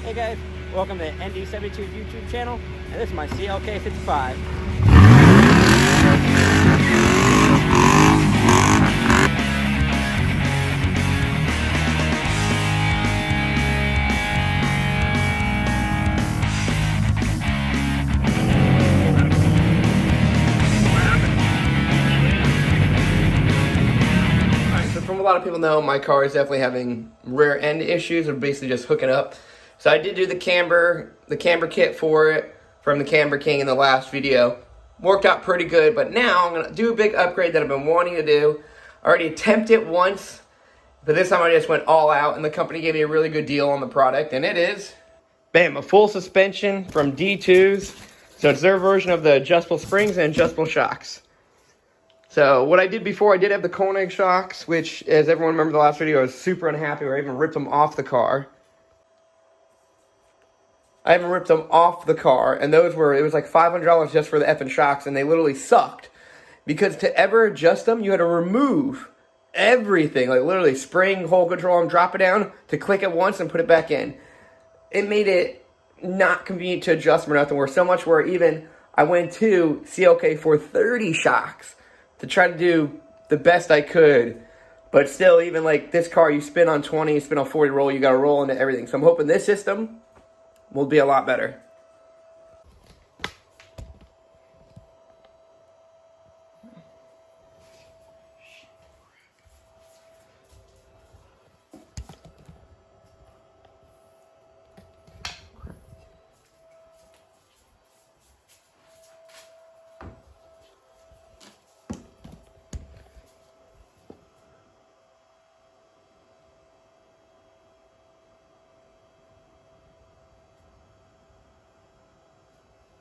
Hey guys, welcome to the ND72 YouTube channel, and this is my CLK55. From a lot of people know, my car is definitely having rear end issues, or basically just hooking up. So I did do the camber kit for it from the Camber King in the last video. Worked out pretty good, but now I'm gonna do a big upgrade that I've been wanting to do. I already attempted it once, but this time I just went all out, and the company gave me a really good deal on the product, and it is, bam, a full suspension from D2's. So it's their version of the adjustable springs and adjustable shocks. So what I did before, I did have the Koenig shocks, which, as everyone remembered the last video, I was super unhappy where I even ripped them off the car. And those were, it was like $500 just for the effing shocks, and they literally sucked. Because to ever adjust them, you had to remove everything, like literally spring, hole control, and drop it down to click it once and put it back in. It made it not convenient to adjust them or nothing, where so much where even I went to CLK430 shocks to try to do the best I could. But still, even like this car, you spin on 20, you spin on 40 roll, you got to roll into everything. So I'm hoping this system will be a lot better.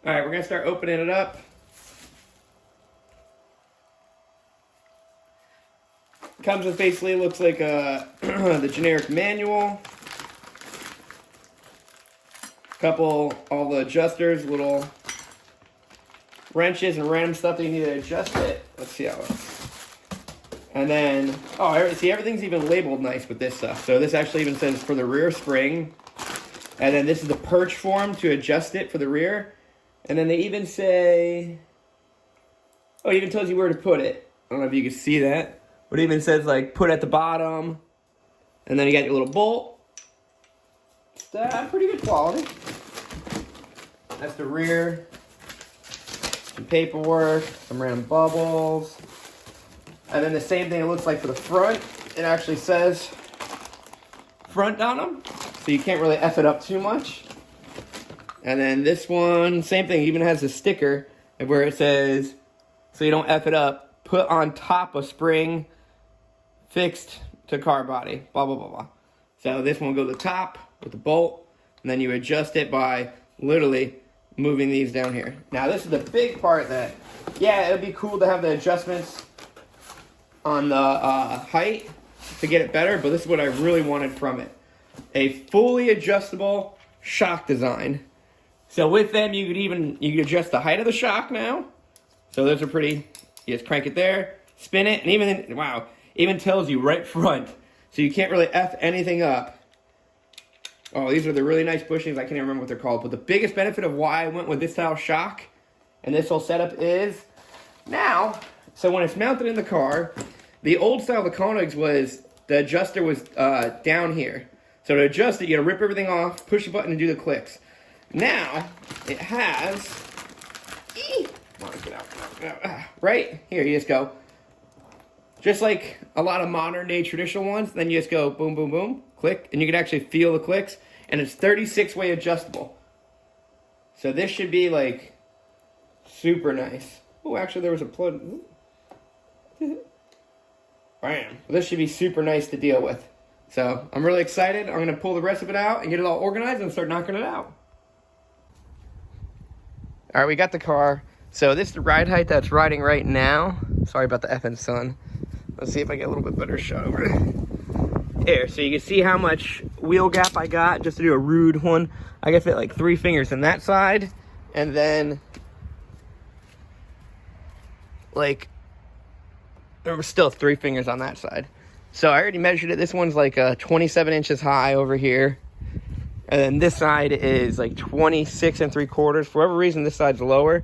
All right, we're gonna start opening it up. Comes with basically, looks like the generic manual. All the adjusters, little wrenches and random stuff that you need to adjust it. Let's see how it looks. And then, see, everything's even labeled nice with this stuff. So this actually even says for the rear spring. And then this is the perch form to adjust it for the rear. And then they even say, it even tells you where to put it. I don't know if you can see that. But it even says, like, put at the bottom. And then you got your little bolt. It's pretty good quality. That's the rear. Some paperwork, some random bubbles. And then the same thing it looks like for the front. It actually says front on them. So you can't really F it up too much. And then this one, same thing, even has a sticker where it says, so you don't F it up, put on top a spring fixed to car body, blah, blah, blah, blah. So this one will go to the top with the bolt, and then you adjust it by literally moving these down here. Now this is the big part that, yeah, it would be cool to have the adjustments on the height to get it better, but this is what I really wanted from it. A fully adjustable shock design. So with them, you could adjust the height of the shock now. So those are pretty, you just crank it there, spin it, and even tells you right front. So you can't really F anything up. Oh, these are the really nice bushings. I can't even remember what they're called. But the biggest benefit of why I went with this style shock and this whole setup is now, so when it's mounted in the car, the old style of the Koenigs was, the adjuster was down here. So to adjust it, you gotta rip everything off, push the button, and do the clicks. Now, it has, right here, you just go, just like a lot of modern day traditional ones, then you just go boom, boom, boom, click, and you can actually feel the clicks, and it's 36-way adjustable. So this should be like super nice. Oh, actually there was a plug. Bam. This should be super nice to deal with. So I'm really excited. I'm gonna pull the rest of it out and get it all organized and start knocking it out. All right, we got the car. So this is the ride height that's riding right now. Sorry about the effing sun. Let's see if I get a little bit better shot over it. Here, so you can see how much wheel gap I got just to do a rude one. I can fit like 3 fingers in that side, and then like there was still 3 fingers on that side. So I already measured it. This one's like 27 inches high over here. And then this side is like 26 3/4. For whatever reason, this side's lower.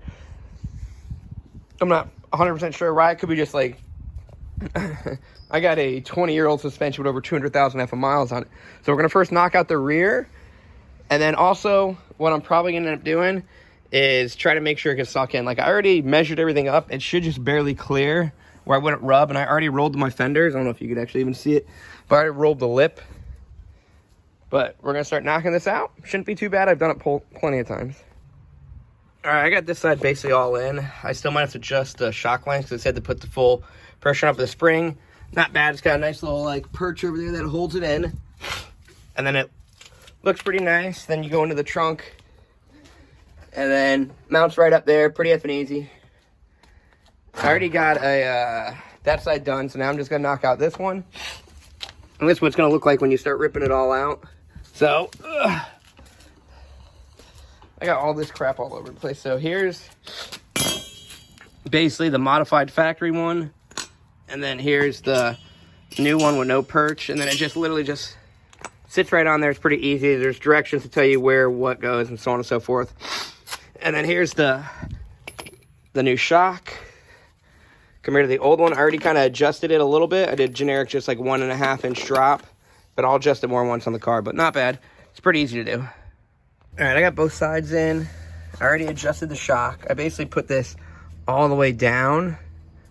I'm not 100% sure why. It could be just like, I got a 20-year-old suspension with over 200,000 F miles on it. So we're gonna first knock out the rear. And then also, what I'm probably gonna end up doing is try to make sure it can suck in. Like, I already measured everything up. It should just barely clear where I wouldn't rub. And I already rolled my fenders. I don't know if you could actually even see it, but I already rolled the lip. But we're gonna start knocking this out. Shouldn't be too bad. I've done it plenty of times. All right, I got this side basically all in. I still might have to adjust the shock lines because I said to put the full pressure up the spring. Not bad. It's got a nice little like perch over there that holds it in. And then it looks pretty nice. Then you go into the trunk and then mounts right up there. Pretty effing easy. I already got a that side done, so now I'm just gonna knock out this one. And this is what it's gonna look like when you start ripping it all out. So I got all this crap all over the place. So here's basically the modified factory one, and then here's the new one with no perch, and then it just literally just sits right on there. It's pretty easy. There's directions to tell you where what goes and so on and so forth. And then here's the new shock compared to the old one. I already kind of adjusted it a little bit. I did generic just like 1.5 inch drop, but I'll adjust it more once on the car, but not bad. It's pretty easy to do. All right, I got both sides in. I already adjusted the shock. I basically put this all the way down,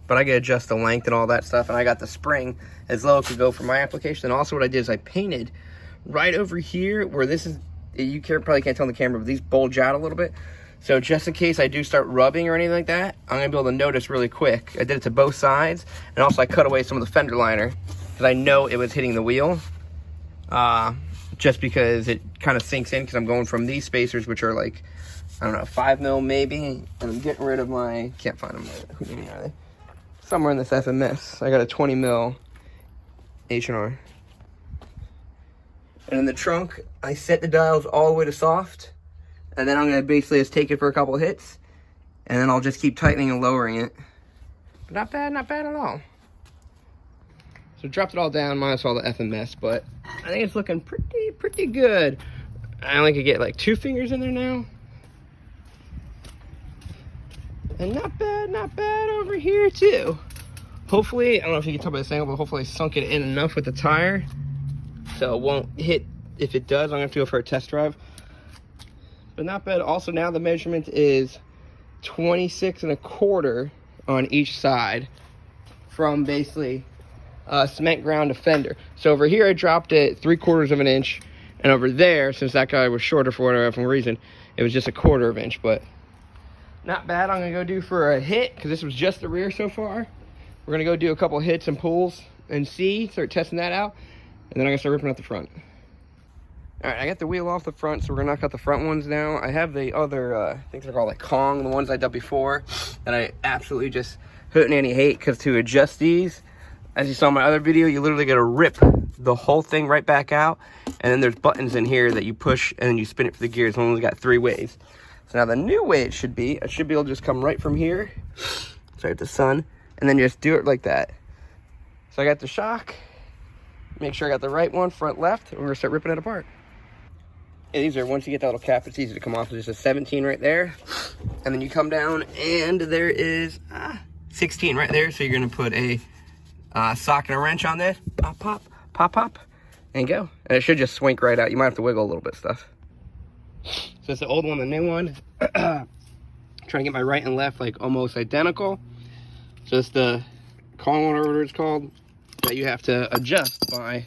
but I can adjust the length and all that stuff. And I got the spring as low as it could go for my application. And also what I did is I painted right over here where this is, you probably can't tell on the camera, but these bulge out a little bit. So just in case I do start rubbing or anything like that, I'm gonna be able to notice really quick. I did it to both sides. And also I cut away some of the fender liner because I know it was hitting the wheel. Just because it kind of sinks in, because I'm going from these spacers, which are like, I don't know, 5 mil maybe, and I'm getting rid of my, can't find them, who many are they? Somewhere in this FMS, I got a 20 mil H&R. And in the trunk, I set the dials all the way to soft, and then I'm gonna basically just take it for a couple of hits, and then I'll just keep tightening and lowering it. But not bad at all. So dropped it all down, minus all the FMS, but I think it's looking pretty good. I only could get like 2 fingers in there now. And not bad over here too. Hopefully, I don't know if you can tell by this angle, but hopefully I sunk it in enough with the tire so it won't hit. If it does, I'm gonna have to go for a test drive. But not bad. Also now the measurement is 26 1/4 on each side from basically cement ground to fender. So over here I dropped it 3/4 of an inch, and over there, since that guy was shorter for whatever reason, it was just 1/4 of an inch. But not bad. I'm gonna go do for a hit because this was just the rear so far. We're gonna go do a couple hits and pulls and start testing that out, and then I'm gonna start ripping out the front. All right, I got the wheel off the front, so we're gonna knock out the front ones now. I have the other, I think they're called like Kong, the ones I did before, that I absolutely just hootin' any hate, because to adjust these, as you saw in my other video, you literally gotta rip the whole thing right back out, and then there's buttons in here that you push, and then you spin it for the gears. It's only got 3 ways. So now the new way it should be, I should be able to just come right from here, sorry, the sun, and then just do it like that. So I got the shock, make sure I got the right one, front left, and we're gonna start ripping it apart. Yeah, these are, once you get that little cap, it's easy to come off. There's a 17 right there, and then you come down, and there is 16 right there. So you're gonna put a socket and a wrench on this, pop, pop, pop, pop, and go. And it should just swink right out. You might have to wiggle a little bit stuff. So it's the old one, the new one. Trying to get my right and left like almost identical. So it's the Kong, whatever it's called, that you have to adjust by,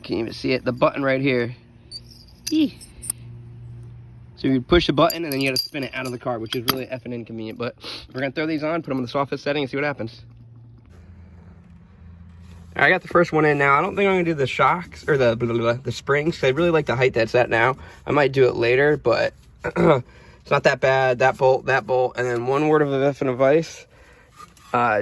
can't even see it, the button right here. So you push the button and then you gotta spin it out of the car, which is really effing inconvenient. But we're gonna throw these on, put them in the softest setting, and see what happens. I got the first one in now. I don't think I'm gonna do the shocks or the springs, because I really like the height that's at now. I might do it later, but it's not that bad. That bolt, and then one word of effing advice: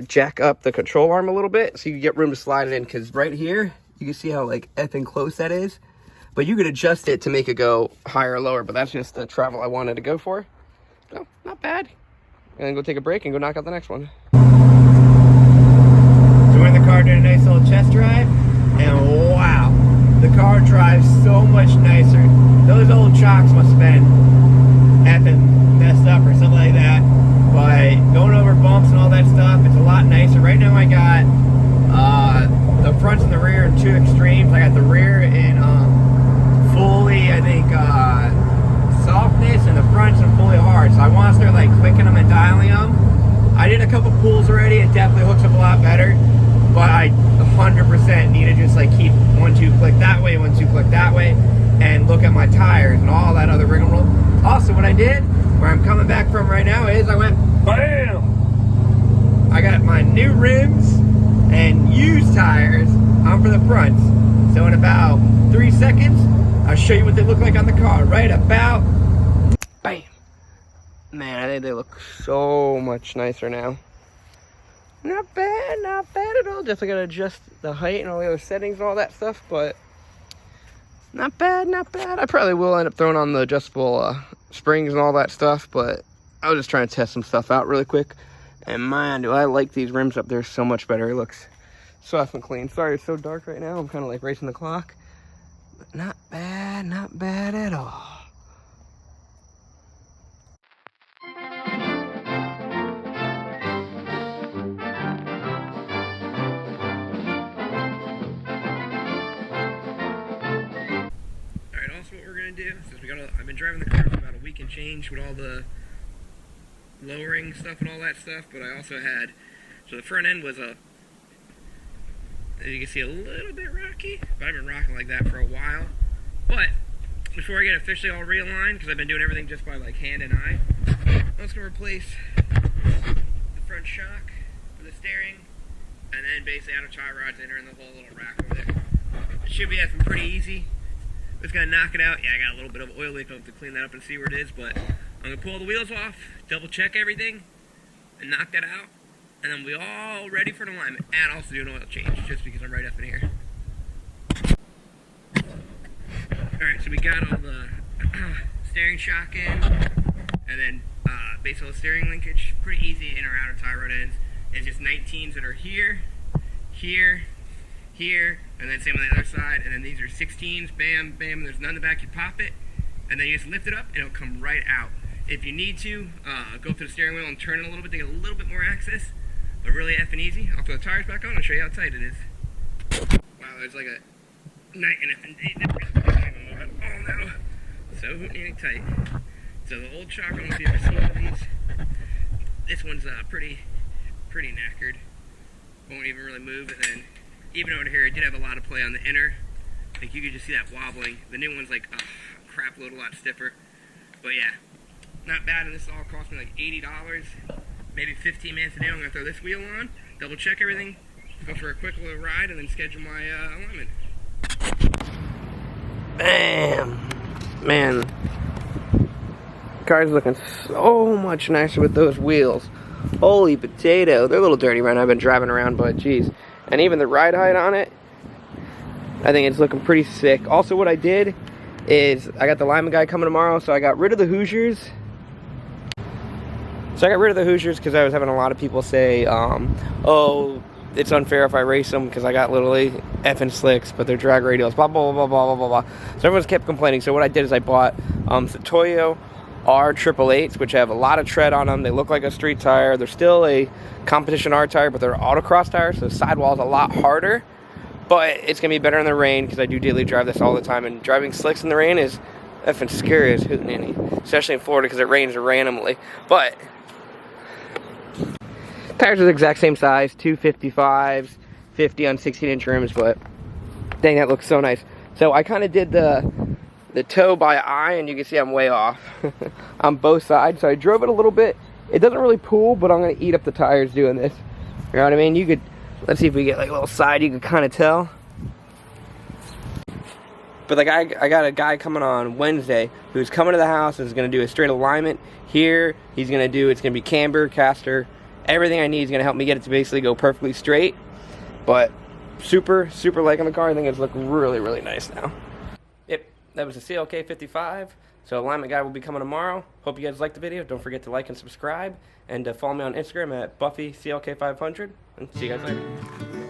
jack up the control arm a little bit so you get room to slide it in. Because right here, you can see how like effing close that is. But you could adjust it to make it go higher or lower, but that's just the travel I wanted to go for. So, not bad. And then go take a break and go knock out the next one. So we're in the car doing a nice little test drive, and wow, the car drives so much nicer. those old chocks must have been effing messed up or something like that. But going over bumps and all that stuff, it's a lot nicer. Right now I got the fronts and the rear in two extremes. I got the rear in fully, I think, softness, and the fronts in fully hard. So I want to start like clicking them and dialing them. I did a couple pulls already. It definitely hooks up a lot better. But I 100% need to just like keep 1-2 click that way, 1-2 click that way, and look at my tires and all that other rigmarole. Also, what I did, where I'm coming back from right now, is I went BAM! I got my new rims and used tires on for the fronts. So in about 3 seconds, I'll show you what they look like on the car. Right about BAM! Man, I think they look so much nicer now. Not bad at all. Definitely gotta adjust the height and all the other settings and all that stuff, but not bad, not bad. I probably will end up throwing on the adjustable springs and all that stuff, but I was just trying to test some stuff out really quick. And man, do I like these rims up there so much better. It looks so effing clean. Sorry it's so dark right now. I'm kind of like racing the clock. But not bad at all. What we're gonna do, since I've been driving the car for about a week and change with all the lowering stuff and all that stuff, but I also had, so the front end was as you can see, a little bit rocky, but I've been rocking like that for a while. But before I get officially all realigned, because I've been doing everything just by like hand and eye, I'm just gonna replace the front shock for the steering, and then basically out of tie rods entering the whole little rack over there. It should be effing pretty easy. Just gonna knock it out. Yeah, I got a little bit of oil leak. I'll have to clean that up and see where it is, but I'm gonna pull the wheels off, double check everything, and knock that out, and then we'll be all ready for an alignment, and also do an oil change, just because I'm right up in here. Alright, so we got all the steering shock in, and then basically all the steering linkage, pretty easy in or outer tie rod ends. It's just 19s that are here, here, here, and then same on the other side, and then these are 16s, bam, bam, there's none in the back, you pop it, and then you just lift it up, and it'll come right out. If you need to, go through the steering wheel and turn it a little bit to get a little bit more access, but really effing easy. I'll throw the tires back on and show you how tight it is. Wow, there's like a night and effing day difference. Oh no, so hooting tight. So the old shock, I don't know if you've ever seen one of these. This one's pretty knackered. Won't even really move, and then even over here, it did have a lot of play on the inner. Like you could just see that wobbling. The new one's like crap load, a lot stiffer. But yeah, not bad. And this all cost me like $80, maybe 15 minutes to do. I'm gonna throw this wheel on, double check everything, go for a quick little ride, and then schedule my alignment. Bam! Man, the car's looking so much nicer with those wheels. Holy potato! They're a little dirty right now. I've been driving around, but geez. And even the ride height on it, I think it's looking pretty sick. Also, what I did is I got the alignment guy coming tomorrow, so I got rid of the Hoosiers. Because I was having a lot of people say, oh, it's unfair if I race them because I got literally effing slicks, but they're drag radials, blah, blah, blah, blah, blah, blah, blah. So everyone's kept complaining. So what I did is I bought the Toyo R888s, which have a lot of tread on them. They look like a street tire. They're still a competition R tire, but they're autocross tires, so the sidewall's a lot harder. But it's going to be better in the rain because I do daily drive this all the time, and driving slicks in the rain is effing scary as hootenanny, especially in Florida because it rains randomly. But tires are the exact same size, 255s, 50 on 16-inch rims, but dang, that looks so nice. So I kind of did the toe by eye, and you can see I'm way off on both sides. So I drove it a little bit. It doesn't really pull, but I'm going to eat up the tires doing this. You know what I mean? You could, let's see if we get like a little side, you can kind of tell. But like I got a guy coming on Wednesday who's coming to the house and is going to do a straight alignment here. He's going to do, it's going to be camber, caster, everything I need is going to help me get it to basically go perfectly straight. But super liking the car. I think it's looking really nice now. Yep, that was the CLK55. So alignment guy will be coming tomorrow. Hope you guys liked the video. Don't forget to like and subscribe, and follow me on Instagram at BuffyCLK500. And see you guys later.